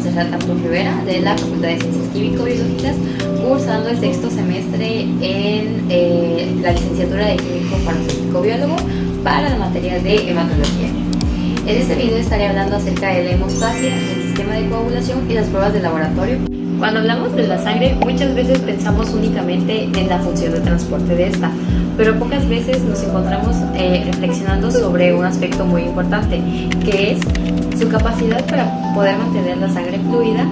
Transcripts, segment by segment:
Montserrat Artur Rivera, de la Facultad de Ciencias Químico-Biológicas, cursando el sexto semestre en la licenciatura de Químico Farmacéutico Biólogo para la materia de hematología. En este video estaré hablando acerca de la hemostasia, el sistema de coagulación y las pruebas de laboratorio. Cuando hablamos de la sangre, muchas veces pensamos únicamente en la función de transporte de esta, pero pocas veces nos encontramos reflexionando sobre un aspecto muy importante, que es su capacidad para poder mantener la sangre fluida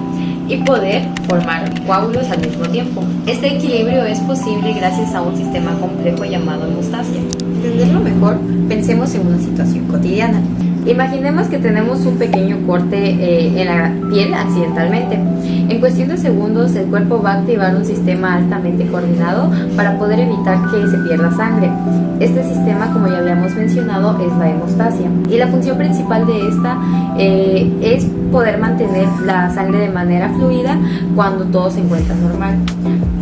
y poder formar coágulos al mismo tiempo. Este equilibrio es posible gracias a un sistema complejo llamado hemostasia. Para entenderlo mejor, pensemos en una situación cotidiana. Imaginemos que tenemos un pequeño corte en la piel accidentalmente. En cuestión de segundos, el cuerpo va a activar un sistema altamente coordinado para poder evitar que se pierda sangre. Este sistema, como ya habíamos mencionado, es la hemostasia. Y la función principal de esta es poder mantener la sangre de manera fluida cuando todo se encuentra normal,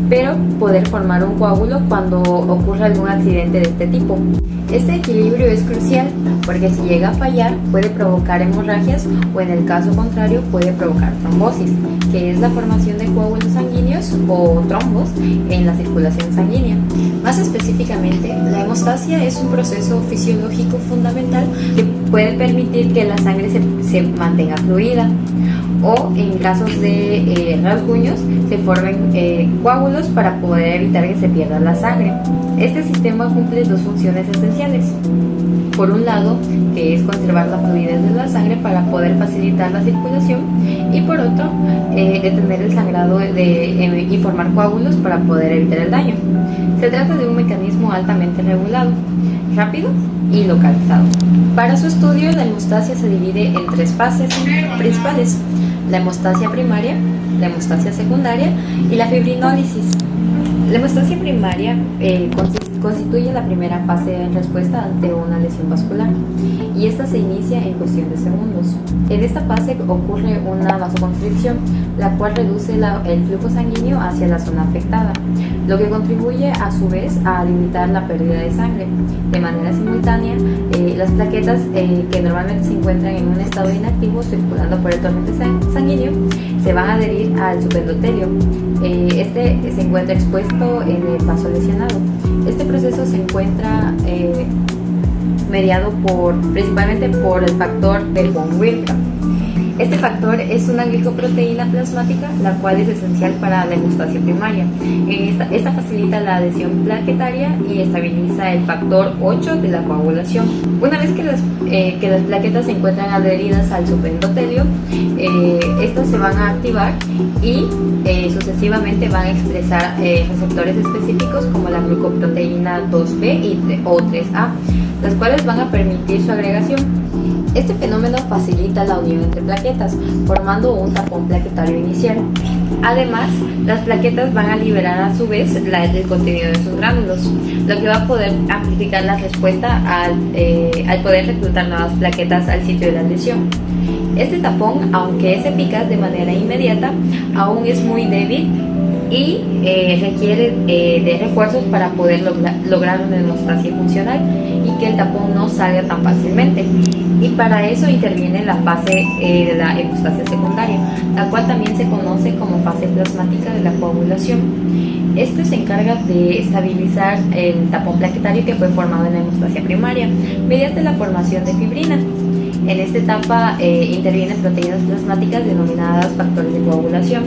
pero poder formar un coágulo cuando ocurre algún accidente de este tipo. Este equilibrio es crucial porque si llega a fallar puede provocar hemorragias o en el caso contrario puede provocar trombosis, que es la formación de coágulos sanguíneos o trombos en la circulación sanguínea. Más específicamente, la hemostasia es un proceso fisiológico fundamental que puede permitir que la sangre se mantenga fluida o en casos de rasguños se formen coágulos para poder evitar que se pierda la sangre. Este sistema cumple dos funciones esenciales. Por un lado, que es conservar la fluidez de la sangre para poder facilitar la circulación, y por otro, detener el sangrado y formar coágulos para poder evitar el daño. Se trata de un mecanismo altamente regulado, rápido y localizado. Para su estudio, la hemostasia se divide en tres fases principales: la hemostasia primaria, la hemostasia secundaria y la fibrinólisis. La hemostasia primaria constituye la primera fase de respuesta ante una lesión vascular y esta se inicia en cuestión de segundos. En esta fase ocurre una vasoconstricción, la cual reduce el flujo sanguíneo hacia la zona afectada, lo que contribuye a su vez a limitar la pérdida de sangre. De manera simultánea, las plaquetas que normalmente se encuentran en un estado inactivo circulando por el torrente sanguíneo se van a adherir al subendotelio. Este se encuentra expuesto en el vaso lesionado. Este proceso se encuentra mediado principalmente por el factor de von Willebrand. Este factor es una glicoproteína plasmática, la cual es esencial para la hemostasia primaria. Esta facilita la adhesión plaquetaria y estabiliza el factor 8 de la coagulación. Una vez que las plaquetas se encuentran adheridas al subendotelio, estas se van a activar y sucesivamente van a expresar receptores específicos como la glucoproteína 2B o 3A, las cuales van a permitir su agregación. Este fenómeno facilita la unión entre plaquetas, formando un tapón plaquetario inicial. Además, las plaquetas van a liberar a su vez el contenido de sus gránulos, lo que va a poder amplificar la respuesta al poder reclutar nuevas plaquetas al sitio de la lesión. Este tapón, aunque es eficaz de manera inmediata, aún es muy débil y requiere de refuerzos para poder lograr una hemostasia funcional y que el tapón no salga tan fácilmente. Y para eso interviene la fase de la hemostasia secundaria, la cual también se conoce como fase plasmática de la coagulación. Este se encarga de estabilizar el tapón plaquetario que fue formado en la hemostasia primaria mediante la formación de fibrina. En esta etapa intervienen proteínas plasmáticas denominadas factores de coagulación.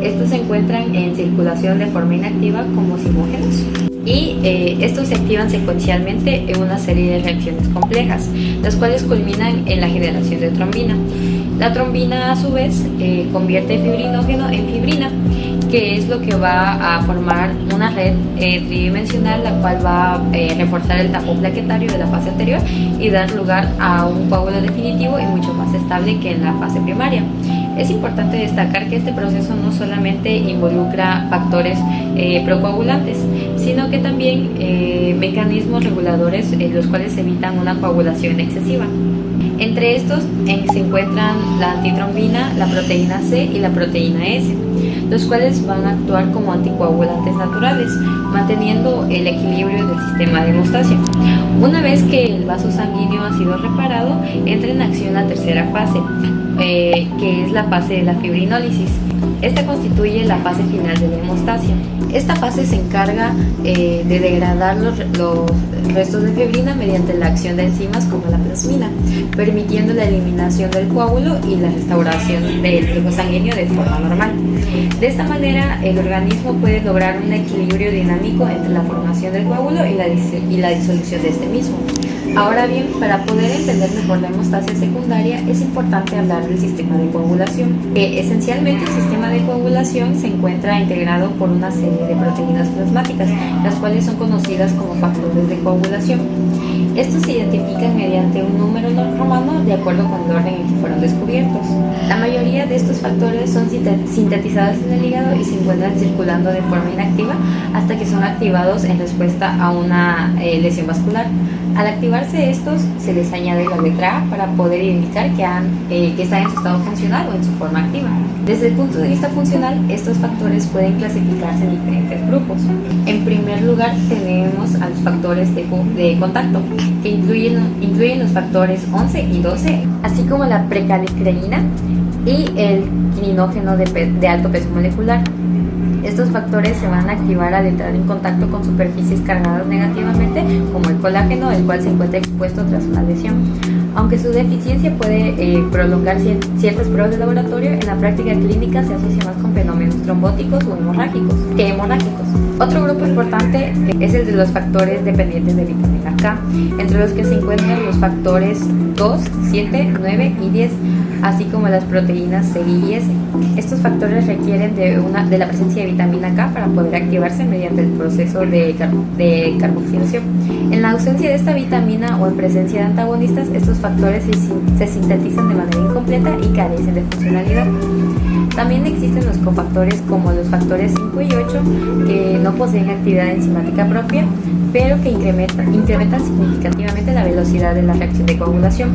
Estos se encuentran en circulación de forma inactiva como simógenos y estos se activan secuencialmente en una serie de reacciones complejas, las cuales culminan en la generación de trombina. La trombina a su vez convierte el fibrinógeno en fibrina, que es lo que va a formar una red tridimensional, la cual va a reforzar el tapón plaquetario de la fase anterior y dar lugar a un coágulo definitivo y mucho más estable que en la fase primaria. Es importante destacar que este proceso no solamente involucra factores procoagulantes, sino que también mecanismos reguladores los cuales evitan una coagulación excesiva. Entre estos se encuentran la antitrombina, la proteína C y la proteína S, los cuales van a actuar como anticoagulantes naturales, manteniendo el equilibrio del sistema de hemostasia. Una vez que el vaso sanguíneo ha sido reparado, entra en acción la tercera fase, que es la fase de la fibrinólisis. Esta constituye la fase final de la hemostasia. Esta fase se encarga de degradar los restos de fibrina mediante la acción de enzimas como la plasmina, permitiendo la eliminación del coágulo y la restauración del flujo sanguíneo de forma normal. De esta manera, el organismo puede lograr un equilibrio dinámico entre la formación del coágulo y la disolución de este mismo. Ahora bien, para poder entender mejor la hemostasia secundaria es importante hablar del sistema de coagulación. Esencialmente, el sistema de coagulación se encuentra integrado por una serie de proteínas plasmáticas, las cuales son conocidas como factores de coagulación. Estos se identifican mediante un número romano de acuerdo con el orden en que fueron descubiertos. La mayoría de estos factores son sintetizados en el hígado y se encuentran circulando de forma inactiva hasta que son activados en respuesta a una lesión vascular. Al activarse estos, se les añade la letra A para poder indicar que están en su estado funcional o en su forma activa. Desde el punto de vista funcional, estos factores pueden clasificarse en diferentes grupos. En primer lugar, tenemos a los factores de contacto, que incluyen los factores 11 y 12, así como la precalicreína y el quininógeno de alto peso molecular. Estos factores se van a activar al entrar en contacto con superficies cargadas negativamente, como el colágeno, el cual se encuentra expuesto tras una lesión. Aunque su deficiencia puede prolongar ciertas pruebas de laboratorio, en la práctica clínica se asocia más con fenómenos trombóticos o hemorrágicos que hemorrágicos. Otro grupo importante es el de los factores dependientes de vitamina K, entre los que se encuentran los factores 2, 7, 9 y 10, así como las proteínas C y S. Estos factores requieren de la presencia de vitamina K para poder activarse mediante el proceso de carboxilación. En la ausencia de esta vitamina o en presencia de antagonistas, estos factores se sintetizan de manera incompleta y carecen de funcionalidad. También existen los cofactores como los factores 5 y 8 que no poseen actividad enzimática propia, pero que incrementan significativamente la velocidad de la reacción de coagulación.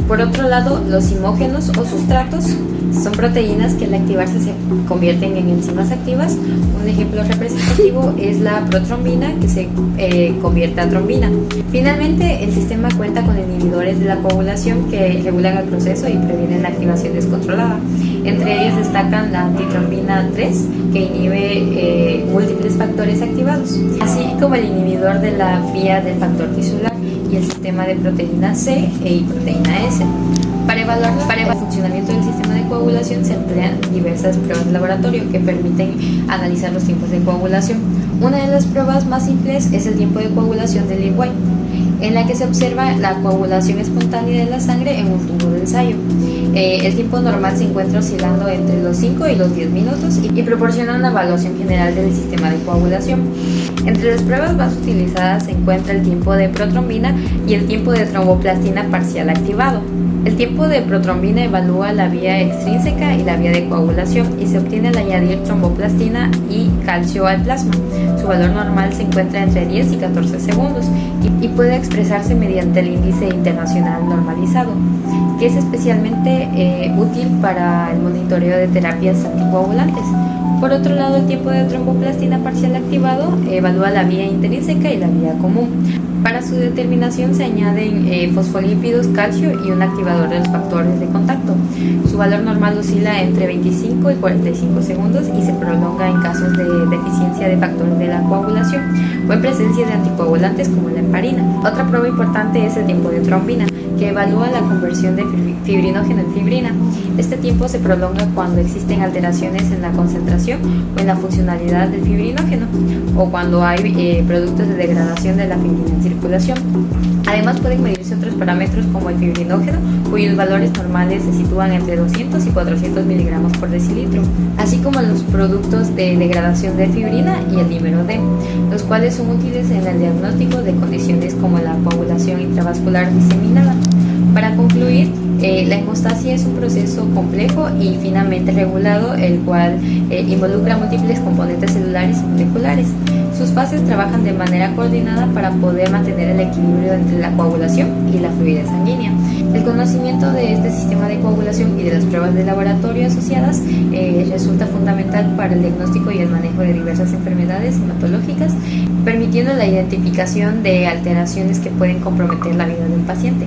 Por otro lado, los imógenos o sustratos son proteínas que al activarse se convierten en enzimas activas. Un ejemplo representativo es la protrombina, que se convierte a trombina. Finalmente, el sistema cuenta con inhibidores de la coagulación que regulan el proceso y previenen la activación descontrolada. Entre ellos destacan la antitrombina 3, que inhibe múltiples factores activados, así como el inhibidor de la vía del factor tisular y el sistema de proteína C y proteína S. Para evaluar el funcionamiento del sistema de coagulación se emplean diversas pruebas de laboratorio que permiten analizar los tiempos de coagulación. Una de las pruebas más simples es el tiempo de coagulación de Lee-White, en la que se observa la coagulación espontánea de la sangre en un tubo de ensayo. El tiempo normal se encuentra oscilando entre los 5 y los 10 minutos y proporciona una evaluación general del sistema de coagulación. Entre las pruebas más utilizadas se encuentra el tiempo de protrombina y el tiempo de tromboplastina parcial activado. El tiempo de protrombina evalúa la vía extrínseca y la vía de coagulación y se obtiene al añadir tromboplastina y calcio al plasma. Su valor normal se encuentra entre 10 y 14 segundos y puede expresarse mediante el índice internacional normalizado, que es especialmente útil para el monitoreo de terapias anticoagulantes. Por otro lado, el tiempo de tromboplastina parcial activado evalúa la vía intrínseca y la vía común. Para su determinación se añaden fosfolípidos, calcio y un activador de los factores de contacto. Su valor normal oscila entre 25 y 45 segundos y se prolonga en casos de deficiencia de factores de la coagulación o en presencia de anticoagulantes como la heparina. Otra prueba importante es el tiempo de trombina, que evalúa la conversión de fibrinógeno en fibrina. Este tiempo se prolonga cuando existen alteraciones en la concentración o en la funcionalidad del fibrinógeno o cuando hay productos de degradación de la fibrina en circulación. Además, pueden medirse otros parámetros como el fibrinógeno, cuyos valores normales se sitúan entre 200 y 400 miligramos por decilitro, así como los productos de degradación de fibrina y el dímero D, los cuales son útiles en el diagnóstico de condiciones como la coagulación intravascular diseminada. Para concluir, la hemostasia es un proceso complejo y finamente regulado, el cual involucra múltiples componentes celulares y moleculares. Sus fases trabajan de manera coordinada para poder mantener el equilibrio entre la coagulación y la fluidez sanguínea. El conocimiento de este sistema de coagulación y de las pruebas de laboratorio asociadas resulta fundamental para el diagnóstico y el manejo de diversas enfermedades hematológicas, permitiendo la identificación de alteraciones que pueden comprometer la vida del paciente.